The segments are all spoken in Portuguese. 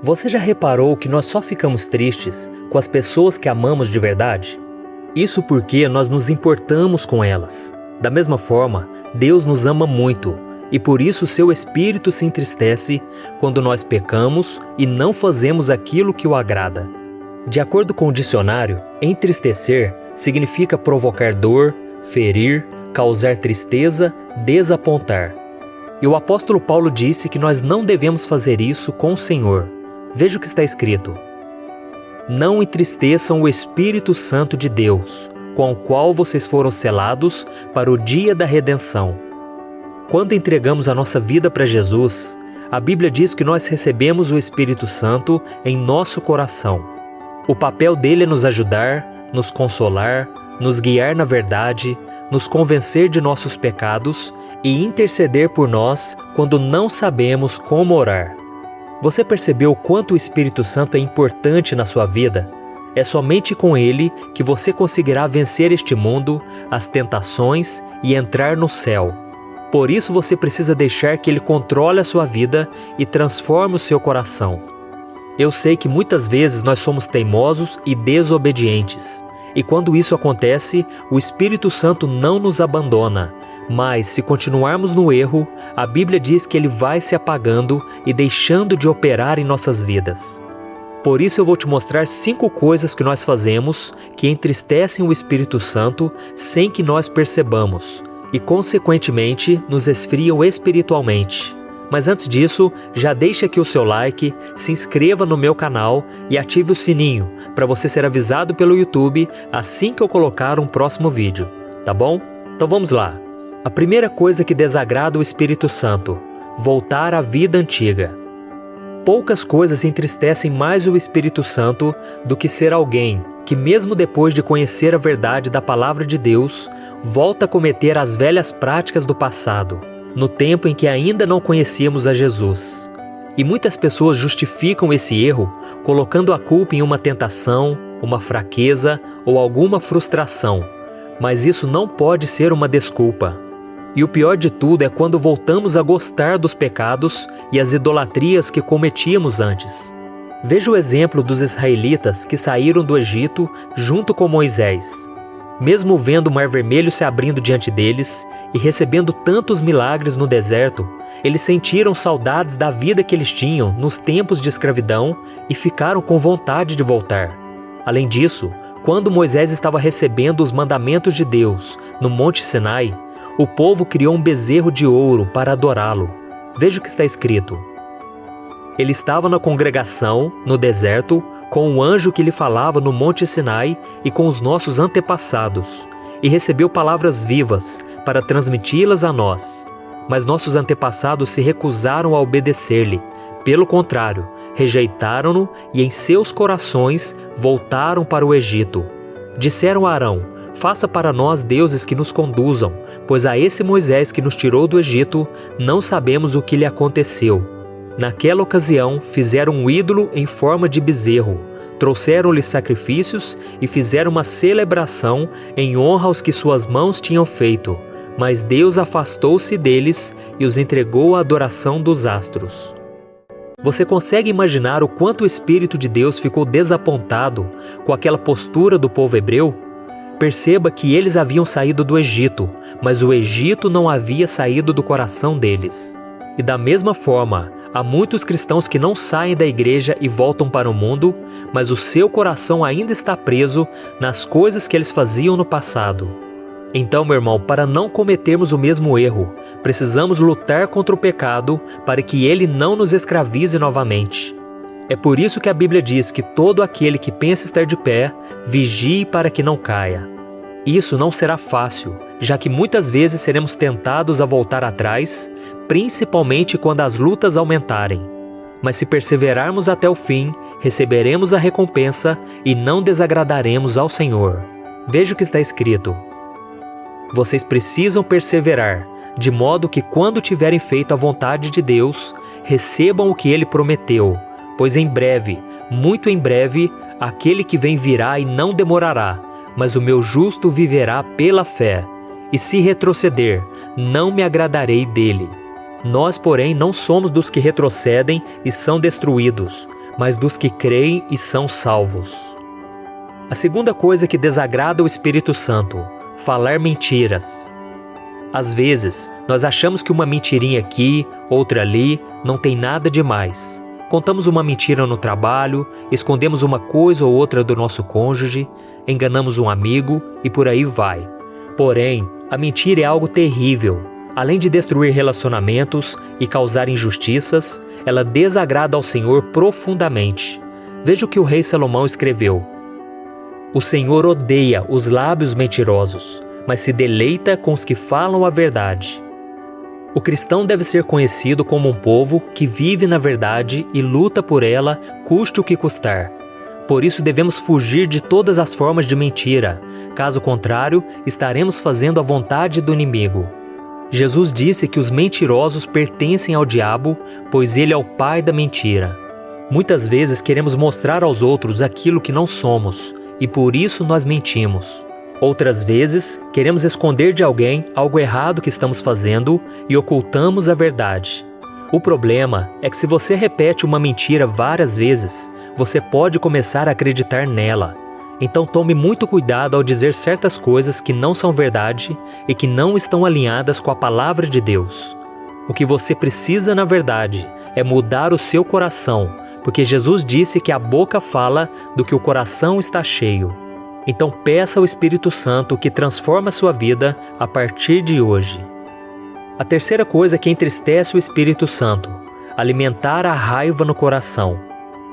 Você já reparou que nós só ficamos tristes com as pessoas que amamos de verdade? Isso porque nós nos importamos com elas. Da mesma forma, Deus nos ama muito e por isso seu espírito se entristece quando nós pecamos e não fazemos aquilo que o agrada. De acordo com o dicionário, entristecer significa provocar dor, ferir, causar tristeza, desapontar. E o apóstolo Paulo disse que nós não devemos fazer isso com o Senhor. Veja o que está escrito: não entristeçam o Espírito Santo de Deus, com o qual vocês foram selados para o dia da redenção. Quando entregamos a nossa vida para Jesus, a Bíblia diz que nós recebemos o Espírito Santo em nosso coração. O papel dele é nos ajudar, nos consolar, nos guiar na verdade, nos convencer de nossos pecados e interceder por nós quando não sabemos como orar. Você percebeu o quanto o Espírito Santo é importante na sua vida? É somente com ele que você conseguirá vencer este mundo, as tentações e entrar no céu. Por isso você precisa deixar que ele controle a sua vida e transforme o seu coração. Eu sei que muitas vezes nós somos teimosos e desobedientes. E quando isso acontece, o Espírito Santo não nos abandona. Mas, se continuarmos no erro, a Bíblia diz que ele vai se apagando e deixando de operar em nossas vidas. Por isso eu vou te mostrar 5 coisas que nós fazemos que entristecem o Espírito Santo sem que nós percebamos e, consequentemente, nos esfriam espiritualmente. Mas antes disso, já deixa aqui o seu like, se inscreva no meu canal e ative o sininho para você ser avisado pelo YouTube assim que eu colocar um próximo vídeo, tá bom? Então vamos lá. A primeira coisa que desagrada o Espírito Santo: voltar à vida antiga. Poucas coisas entristecem mais o Espírito Santo do que ser alguém que, mesmo depois de conhecer a verdade da Palavra de Deus, volta a cometer as velhas práticas do passado, no tempo em que ainda não conhecíamos a Jesus. E muitas pessoas justificam esse erro colocando a culpa em uma tentação, uma fraqueza ou alguma frustração, mas isso não pode ser uma desculpa. E o pior de tudo é quando voltamos a gostar dos pecados e as idolatrias que cometíamos antes. Veja o exemplo dos israelitas que saíram do Egito junto com Moisés. Mesmo vendo o Mar Vermelho se abrindo diante deles e recebendo tantos milagres no deserto, eles sentiram saudades da vida que eles tinham nos tempos de escravidão e ficaram com vontade de voltar. Além disso, quando Moisés estava recebendo os mandamentos de Deus no Monte Sinai, o povo criou um bezerro de ouro para adorá-lo. Veja o que está escrito: ele estava na congregação, no deserto, com o anjo que lhe falava no Monte Sinai e com os nossos antepassados, e recebeu palavras vivas para transmiti-las a nós. Mas nossos antepassados se recusaram a obedecer-lhe. Pelo contrário, rejeitaram-no e em seus corações voltaram para o Egito. Disseram a Arão: faça para nós deuses que nos conduzam, pois a esse Moisés que nos tirou do Egito, não sabemos o que lhe aconteceu. Naquela ocasião, fizeram um ídolo em forma de bezerro, trouxeram-lhe sacrifícios e fizeram uma celebração em honra aos que suas mãos tinham feito. Mas Deus afastou-se deles e os entregou à adoração dos astros. Você consegue imaginar o quanto o Espírito de Deus ficou desapontado com aquela postura do povo hebreu? Perceba que eles haviam saído do Egito, mas o Egito não havia saído do coração deles. E da mesma forma, há muitos cristãos que não saem da igreja e voltam para o mundo, mas o seu coração ainda está preso nas coisas que eles faziam no passado. Então, meu irmão, para não cometermos o mesmo erro, precisamos lutar contra o pecado para que ele não nos escravize novamente. É por isso que a Bíblia diz que todo aquele que pensa estar de pé, vigie para que não caia. Isso não será fácil, já que muitas vezes seremos tentados a voltar atrás, principalmente quando as lutas aumentarem. Mas se perseverarmos até o fim, receberemos a recompensa e não desagradaremos ao Senhor. Veja o que está escrito: vocês precisam perseverar, de modo que quando tiverem feito a vontade de Deus, recebam o que Ele prometeu. Pois em breve, muito em breve, aquele que vem virá e não demorará, mas o meu justo viverá pela fé. E se retroceder, não me agradarei dele. Nós, porém, não somos dos que retrocedem e são destruídos, mas dos que creem e são salvos. A segunda coisa que desagrada o Espírito Santo: falar mentiras. Às vezes, nós achamos que uma mentirinha aqui, outra ali, não tem nada demais. Contamos uma mentira no trabalho, escondemos uma coisa ou outra do nosso cônjuge, enganamos um amigo e por aí vai. Porém, a mentira é algo terrível. Além de destruir relacionamentos e causar injustiças, ela desagrada ao Senhor profundamente. Veja o que o rei Salomão escreveu: O Senhor odeia os lábios mentirosos, mas se deleita com os que falam a verdade. O cristão deve ser conhecido como um povo que vive na verdade e luta por ela, custe o que custar. Por isso devemos fugir de todas as formas de mentira. Caso contrário, estaremos fazendo a vontade do inimigo. Jesus disse que os mentirosos pertencem ao diabo, pois ele é o pai da mentira. Muitas vezes queremos mostrar aos outros aquilo que não somos, e por isso nós mentimos. Outras vezes, queremos esconder de alguém algo errado que estamos fazendo e ocultamos a verdade. O problema é que se você repete uma mentira várias vezes, você pode começar a acreditar nela. Então tome muito cuidado ao dizer certas coisas que não são verdade e que não estão alinhadas com a palavra de Deus. O que você precisa, na verdade, é mudar o seu coração, porque Jesus disse que a boca fala do que o coração está cheio. Então peça ao Espírito Santo que transforma a sua vida a partir de hoje. A terceira coisa que entristece o Espírito Santo: alimentar a raiva no coração.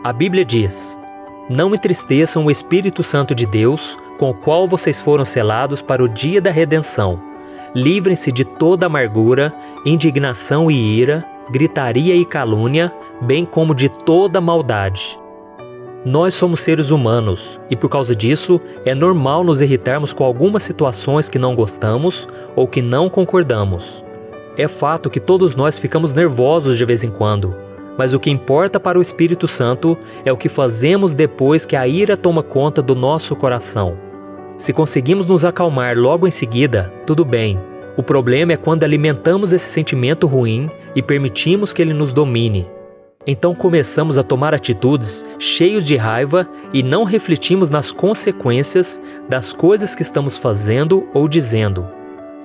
A Bíblia diz: Não entristeçam o Espírito Santo de Deus, com o qual vocês foram selados para o dia da redenção. Livrem-se de toda amargura, indignação e ira, gritaria e calúnia, bem como de toda maldade. Nós somos seres humanos e por causa disso é normal nos irritarmos com algumas situações que não gostamos ou que não concordamos. É fato que todos nós ficamos nervosos de vez em quando, mas o que importa para o Espírito Santo é o que fazemos depois que a ira toma conta do nosso coração. Se conseguimos nos acalmar logo em seguida, tudo bem. O problema é quando alimentamos esse sentimento ruim e permitimos que ele nos domine. Então começamos a tomar atitudes cheios de raiva e não refletimos nas consequências das coisas que estamos fazendo ou dizendo.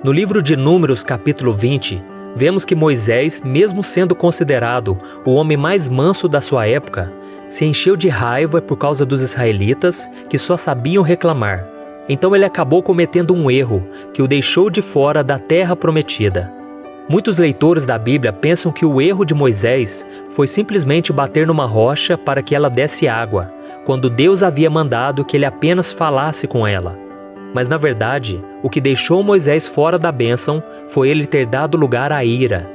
No livro de Números, capítulo 20, vemos que Moisés, mesmo sendo considerado o homem mais manso da sua época, se encheu de raiva por causa dos israelitas que só sabiam reclamar. Então ele acabou cometendo um erro que o deixou de fora da terra prometida. Muitos leitores da Bíblia pensam que o erro de Moisés foi simplesmente bater numa rocha para que ela desse água, quando Deus havia mandado que ele apenas falasse com ela. Mas na verdade, o que deixou Moisés fora da bênção foi ele ter dado lugar à ira.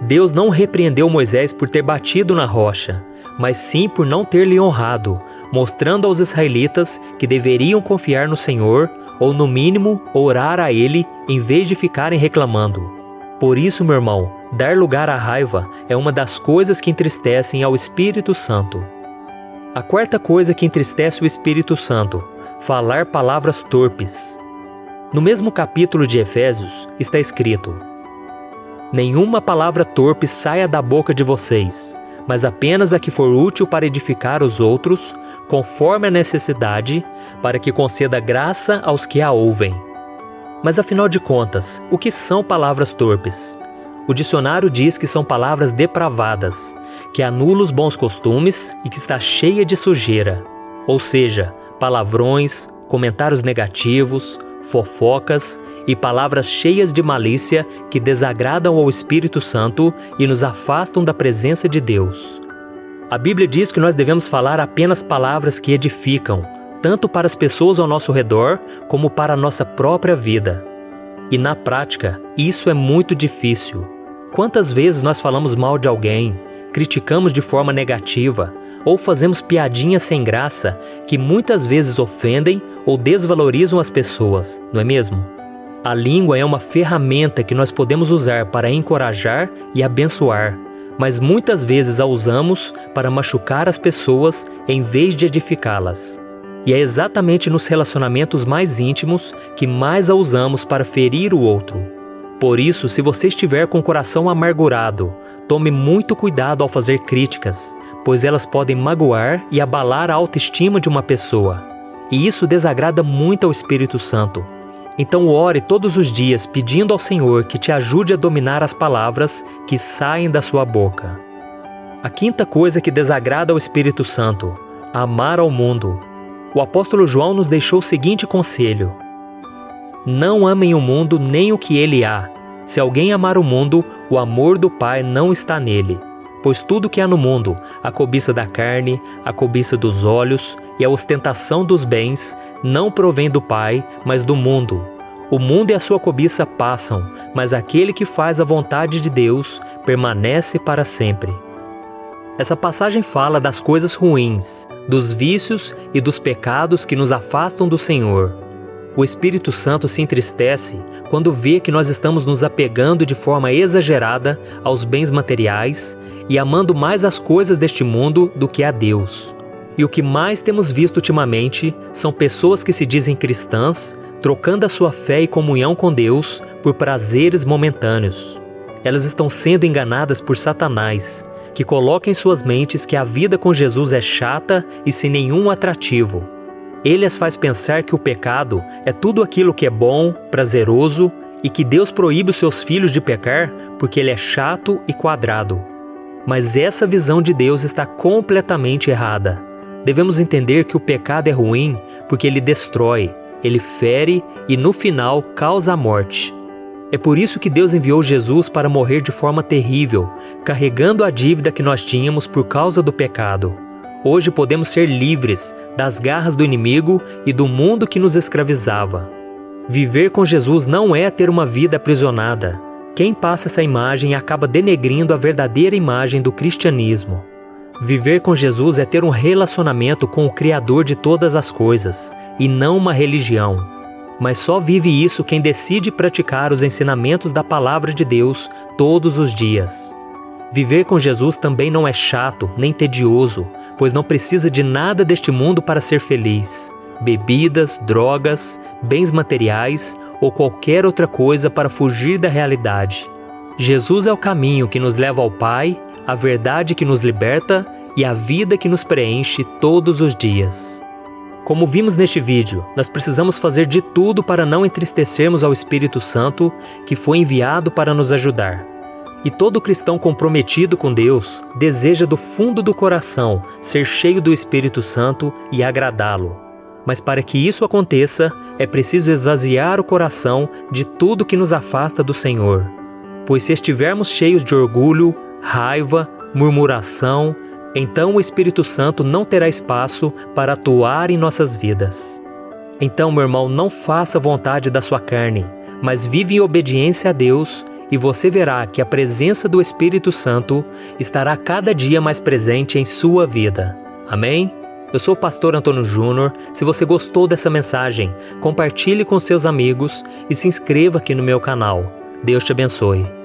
Deus não repreendeu Moisés por ter batido na rocha, mas sim por não ter lhe honrado, mostrando aos israelitas que deveriam confiar no Senhor, ou no mínimo, orar a Ele, em vez de ficarem reclamando. Por isso, meu irmão, dar lugar à raiva é uma das coisas que entristecem ao Espírito Santo. A quarta coisa que entristece o Espírito Santo: falar palavras torpes. No mesmo capítulo de Efésios está escrito: Nenhuma palavra torpe saia da boca de vocês, mas apenas a que for útil para edificar os outros, conforme a necessidade, para que conceda graça aos que a ouvem. Mas afinal de contas, o que são palavras torpes? O dicionário diz que são palavras depravadas, que anulam os bons costumes e que está cheia de sujeira. Ou seja, palavrões, comentários negativos, fofocas e palavras cheias de malícia que desagradam ao Espírito Santo e nos afastam da presença de Deus. A Bíblia diz que nós devemos falar apenas palavras que edificam, tanto para as pessoas ao nosso redor, como para a nossa própria vida. E na prática, isso é muito difícil. Quantas vezes nós falamos mal de alguém, criticamos de forma negativa, ou fazemos piadinhas sem graça que muitas vezes ofendem ou desvalorizam as pessoas, não é mesmo? A língua é uma ferramenta que nós podemos usar para encorajar e abençoar, mas muitas vezes a usamos para machucar as pessoas em vez de edificá-las. E é exatamente nos relacionamentos mais íntimos que mais a usamos para ferir o outro. Por isso, se você estiver com o coração amargurado, tome muito cuidado ao fazer críticas, pois elas podem magoar e abalar a autoestima de uma pessoa. E isso desagrada muito ao Espírito Santo. Então ore todos os dias pedindo ao Senhor que te ajude a dominar as palavras que saem da sua boca. A quinta coisa que desagrada ao Espírito Santo: amar ao mundo. O apóstolo João nos deixou o seguinte conselho: não amem o mundo nem o que ele há. Se alguém amar o mundo, o amor do Pai não está nele. Pois tudo que há no mundo, a cobiça da carne, a cobiça dos olhos e a ostentação dos bens, não provém do Pai, mas do mundo. O mundo e a sua cobiça passam, mas aquele que faz a vontade de Deus permanece para sempre. Essa passagem fala das coisas ruins, dos vícios e dos pecados que nos afastam do Senhor. O Espírito Santo se entristece quando vê que nós estamos nos apegando de forma exagerada aos bens materiais e amando mais as coisas deste mundo do que a Deus. E o que mais temos visto ultimamente são pessoas que se dizem cristãs, trocando a sua fé e comunhão com Deus por prazeres momentâneos. Elas estão sendo enganadas por Satanás, que coloca em suas mentes que a vida com Jesus é chata e sem nenhum atrativo. Ele as faz pensar que o pecado é tudo aquilo que é bom, prazeroso e que Deus proíbe os seus filhos de pecar porque ele é chato e quadrado. Mas essa visão de Deus está completamente errada. Devemos entender que o pecado é ruim porque ele destrói, ele fere e no final causa a morte. É por isso que Deus enviou Jesus para morrer de forma terrível, carregando a dívida que nós tínhamos por causa do pecado. Hoje podemos ser livres das garras do inimigo e do mundo que nos escravizava. Viver com Jesus não é ter uma vida aprisionada. Quem passa essa imagem acaba denegrindo a verdadeira imagem do cristianismo. Viver com Jesus é ter um relacionamento com o Criador de todas as coisas, e não uma religião. Mas só vive isso quem decide praticar os ensinamentos da Palavra de Deus todos os dias. Viver com Jesus também não é chato nem tedioso, pois não precisa de nada deste mundo para ser feliz. Bebidas, drogas, bens materiais ou qualquer outra coisa para fugir da realidade. Jesus é o caminho que nos leva ao Pai, a verdade que nos liberta e a vida que nos preenche todos os dias. Como vimos neste vídeo, nós precisamos fazer de tudo para não entristecermos ao Espírito Santo que foi enviado para nos ajudar. E todo cristão comprometido com Deus deseja do fundo do coração ser cheio do Espírito Santo e agradá-lo. Mas para que isso aconteça, é preciso esvaziar o coração de tudo que nos afasta do Senhor. Pois se estivermos cheios de orgulho, raiva, murmuração, então o Espírito Santo não terá espaço para atuar em nossas vidas. Então, meu irmão, não faça a vontade da sua carne, mas vive em obediência a Deus, e você verá que a presença do Espírito Santo estará cada dia mais presente em sua vida. Amém? Eu sou o pastor Antônio Júnior. Se você gostou dessa mensagem, compartilhe com seus amigos e se inscreva aqui no meu canal. Deus te abençoe.